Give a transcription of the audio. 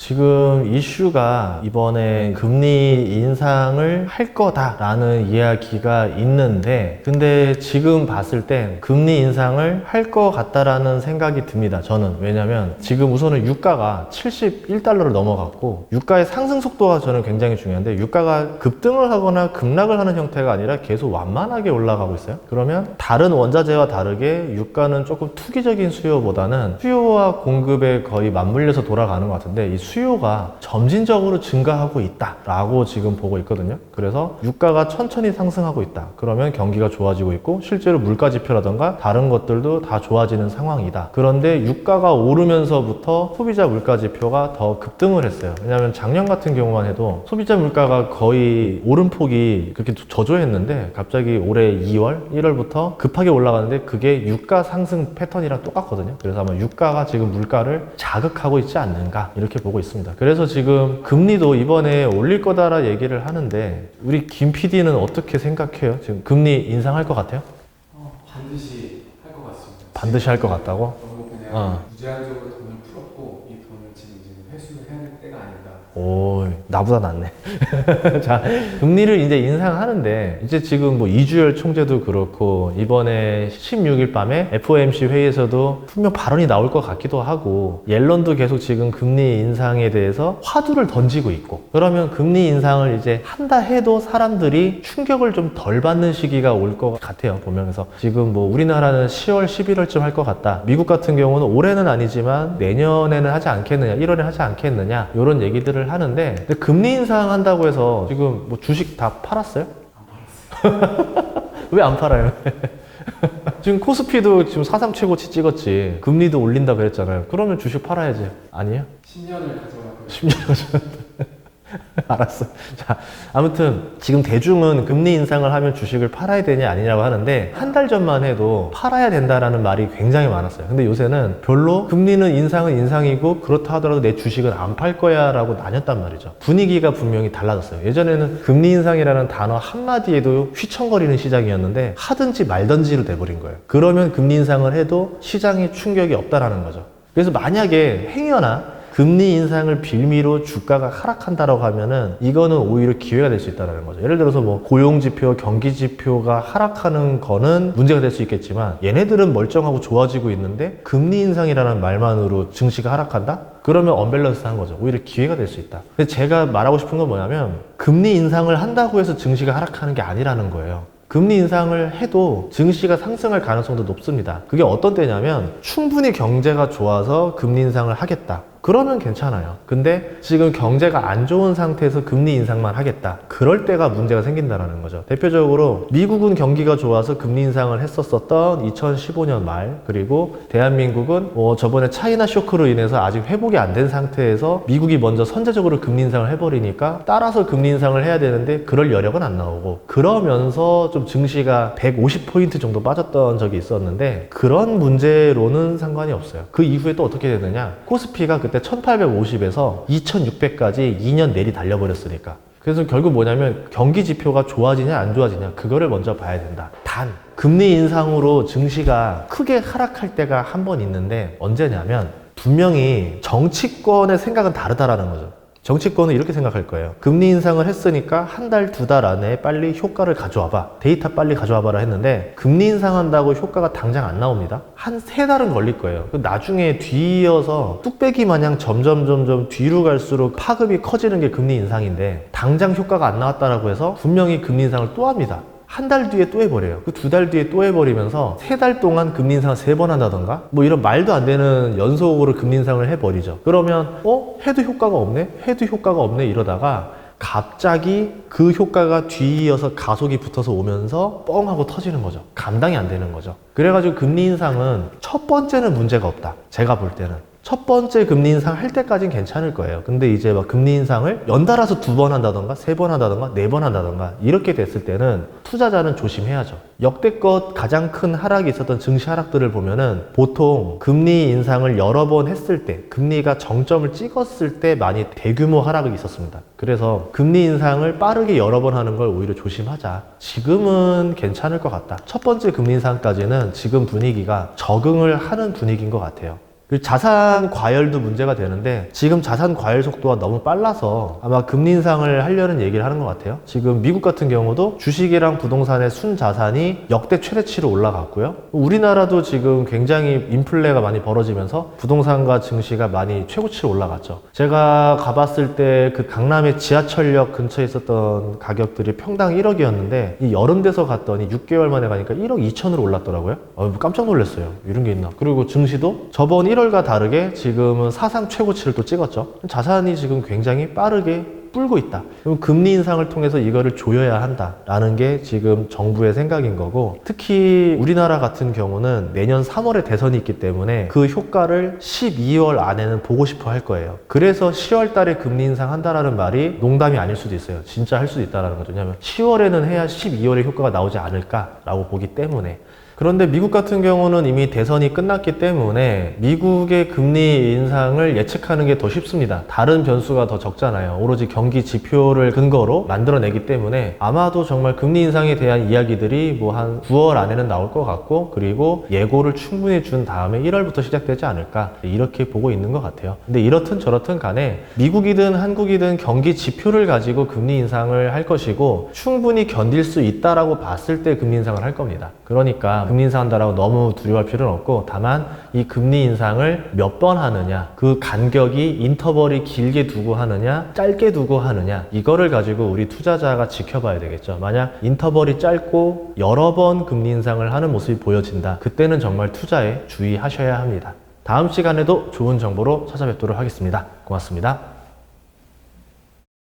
지금 이슈가 이번에 금리 인상을 할 거다라는 이야기가 있는데, 근데 지금 봤을 땐 금리 인상을 할 것 같다라는 생각이 듭니다. 저는. 왜냐면 지금 우선은 유가가 71달러를 넘어갔고, 유가의 상승 속도가 저는 굉장히 중요한데, 유가가 급등을 하거나 급락을 하는 형태가 아니라 계속 완만하게 올라가고 있어요. 그러면 다른 원자재와 다르게 유가는 조금 투기적인 수요보다는 수요와 공급에 거의 맞물려서 돌아가는 것 같은데, 이 수요가 점진적으로 증가하고 있다라고 지금 보고 있거든요. 그래서 유가가 천천히 상승하고 있다. 그러면 경기가 좋아지고 있고 실제로 물가 지표라던가 다른 것들도 다 좋아지는 상황이다. 그런데 유가가 오르면서부터 소비자 물가 지표가 더 급등을 했어요. 왜냐하면 작년 같은 경우만 해도 소비자 물가가 거의 오름폭이 그렇게 저조했는데 갑자기 올해 2월, 1월부터 급하게 올라가는데 그게 유가 상승 패턴이랑 똑같거든요. 그래서 아마 유가가 지금 물가를 자극하고 있지 않는가 이렇게 보고 있습니다. 그래서 지금 금리도 이번에 올릴 거다라 얘기를 하는데, 우리 김 PD는 어떻게 생각해요? 지금 금리 인상할 것 같아요? 반드시 할 것 같습니다. 반드시 할 것 같다고? 너무 그냥 무제한적으로 돈을 풀었고 이 돈을 지금 회수를 해야 될 때가 아닌가. 오, 나보다 낫네. 자, 금리를 이제 인상하는데, 이제 지금 뭐 이주열 총재도 그렇고, 이번에 16일 밤에 FOMC 회의에서도 분명 발언이 나올 것 같기도 하고, 옐런도 계속 지금 금리 인상에 대해서 화두를 던지고 있고, 그러면 금리 인상을 이제 한다 해도 사람들이 충격을 좀 덜 받는 시기가 올 것 같아요, 보면서. 지금 뭐 우리나라는 10월, 11월쯤 할 것 같다. 미국 같은 경우는 올해는 아니지만 내년에는 하지 않겠느냐, 1월에 하지 않겠느냐, 이런 얘기들을 하는데, 근데 금리 인상한다고 해서 지금 뭐 주식 다 팔았어요? 안 팔았어요. 왜 안 팔아요? 지금 코스피도 지금 사상 최고치 찍었지. 금리도 올린다 그랬잖아요. 그러면 주식 팔아야지. 아니에요? 10년을 가져가고 10년 가져간다. 알았어. 자, 아무튼 지금 대중은 금리 인상을 하면 주식을 팔아야 되냐 아니냐고 하는데, 한 달 전만 해도 팔아야 된다라는 말이 굉장히 많았어요. 근데 요새는 별로 금리는 인상은 인상이고 그렇다 하더라도 내 주식은 안 팔 거야 라고 나뉘었단 말이죠. 분위기가 분명히 달라졌어요. 예전에는 금리 인상이라는 단어 한마디에도 휘청거리는 시장이었는데 하든지 말든지로 돼버린 거예요. 그러면 금리 인상을 해도 시장에 충격이 없다라는 거죠. 그래서 만약에 행여나 금리 인상을 빌미로 주가가 하락한다라고 하면은 이거는 오히려 기회가 될 수 있다는 거죠. 예를 들어서 뭐 고용지표, 경기지표가 하락하는 거는 문제가 될 수 있겠지만, 얘네들은 멀쩡하고 좋아지고 있는데 금리 인상이라는 말만으로 증시가 하락한다? 그러면 언밸런스한 거죠. 오히려 기회가 될 수 있다. 근데 제가 말하고 싶은 건 뭐냐면, 금리 인상을 한다고 해서 증시가 하락하는 게 아니라는 거예요. 금리 인상을 해도 증시가 상승할 가능성도 높습니다. 그게 어떤 때냐면, 충분히 경제가 좋아서 금리 인상을 하겠다. 그러면 괜찮아요. 근데 지금 경제가 안 좋은 상태에서 금리 인상만 하겠다. 그럴 때가 문제가 생긴다는 거죠. 대표적으로 미국은 경기가 좋아서 금리 인상을 했었던 2015년 말, 그리고 대한민국은 저번에 차이나 쇼크로 인해서 아직 회복이 안 된 상태에서 미국이 먼저 선제적으로 금리 인상을 해버리니까 따라서 금리 인상을 해야 되는데 그럴 여력은 안 나오고, 그러면서 좀 증시가 150포인트 정도 빠졌던 적이 있었는데, 그런 문제로는 상관이 없어요. 그 이후에 또 어떻게 되느냐, 코스피가 그때 1850에서 2600까지 2년 내리 달려버렸으니까. 그래서 결국 뭐냐면, 경기 지표가 좋아지냐 안 좋아지냐 그거를 먼저 봐야 된다. 단 금리 인상으로 증시가 크게 하락할 때가 한 번 있는데, 언제냐면 분명히 정치권의 생각은 다르다라는 거죠. 정치권은 이렇게 생각할 거예요. 금리 인상을 했으니까 한 달, 두 달 안에 빨리 효과를 가져와봐. 데이터 빨리 가져와봐라 했는데, 금리 인상한다고 효과가 당장 안 나옵니다. 한 3달은 걸릴 거예요. 나중에 뒤이어서 뚝배기 마냥 점점 뒤로 갈수록 파급이 커지는 게 금리 인상인데, 당장 효과가 안 나왔다라고 해서 분명히 금리 인상을 또 합니다. 한 달 뒤에 또 해버려요. 그 2달 뒤에 또 해버리면서 3달 동안 금리 인상을 3번 한다던가 뭐 이런 말도 안 되는 연속으로 금리 인상을 해버리죠. 그러면 해도 효과가 없네? 해도 효과가 없네? 이러다가 갑자기 그 효과가 뒤이어서 가속이 붙어서 오면서 뻥 하고 터지는 거죠. 감당이 안 되는 거죠. 그래가지고 금리 인상은 첫 번째는 문제가 없다. 제가 볼 때는. 첫 번째 금리 인상 할 때까지는 괜찮을 거예요. 근데 이제 막 금리 인상을 연달아서 2번 한다던가 3번 한다던가 4번 한다던가 이렇게 됐을 때는 투자자는 조심해야죠. 역대껏 가장 큰 하락이 있었던 증시 하락들을 보면은 보통 금리 인상을 여러 번 했을 때, 금리가 정점을 찍었을 때 많이 대규모 하락이 있었습니다. 그래서 금리 인상을 빠르게 여러 번 하는 걸 오히려 조심하자. 지금은 괜찮을 것 같다. 첫 번째 금리 인상까지는 지금 분위기가 적응을 하는 분위기인 것 같아요. 그리고 자산 과열도 문제가 되는데 지금 자산 과열 속도가 너무 빨라서 아마 금리 인상을 하려는 얘기를 하는 것 같아요. 지금 미국 같은 경우도 주식이랑 부동산의 순자산이 역대 최대치로 올라갔고요. 우리나라도 지금 굉장히 인플레가 많이 벌어지면서 부동산과 증시가 많이 최고치로 올라갔죠. 제가 가봤을 때 그 강남의 지하철역 근처에 있었던 가격들이 평당 1억이었는데 이 여름 돼서 갔더니 6개월 만에 가니까 1억 2천으로 올랐더라고요. 깜짝 놀랐어요. 이런 게 있나. 그리고 증시도 저번 1월과 다르게 지금은 사상 최고치를 또 찍었죠. 자산이 지금 굉장히 빠르게 불고 있다. 그럼 금리 인상을 통해서 이거를 조여야 한다라는 게 지금 정부의 생각인 거고, 특히 우리나라 같은 경우는 내년 3월에 대선이 있기 때문에 그 효과를 12월 안에는 보고 싶어 할 거예요. 그래서 10월 달에 금리 인상한다라는 말이 농담이 아닐 수도 있어요. 진짜 할 수도 있다는 거죠. 왜냐하면 10월에는 해야 12월에 효과가 나오지 않을까라고 보기 때문에. 그런데 미국 같은 경우는 이미 대선이 끝났기 때문에 미국의 금리 인상을 예측하는 게 더 쉽습니다. 다른 변수가 더 적잖아요. 오로지 경기 지표를 근거로 만들어내기 때문에 아마도 정말 금리 인상에 대한 이야기들이 뭐 한 9월 안에는 나올 것 같고, 그리고 예고를 충분히 준 다음에 1월부터 시작되지 않을까, 이렇게 보고 있는 것 같아요. 근데 이렇든 저렇든 간에 미국이든 한국이든 경기 지표를 가지고 금리 인상을 할 것이고, 충분히 견딜 수 있다라고 봤을 때 금리 인상을 할 겁니다. 그러니까 금리 인상한다라고 너무 두려워할 필요는 없고, 다만 이 금리 인상을 몇 번 하느냐, 그 간격이 인터벌이 길게 두고 하느냐 짧게 두고 하느냐, 이거를 가지고 우리 투자자가 지켜봐야 되겠죠. 만약 인터벌이 짧고 여러 번 금리 인상을 하는 모습이 보여진다, 그때는 정말 투자에 주의하셔야 합니다. 다음 시간에도 좋은 정보로 찾아뵙도록 하겠습니다. 고맙습니다.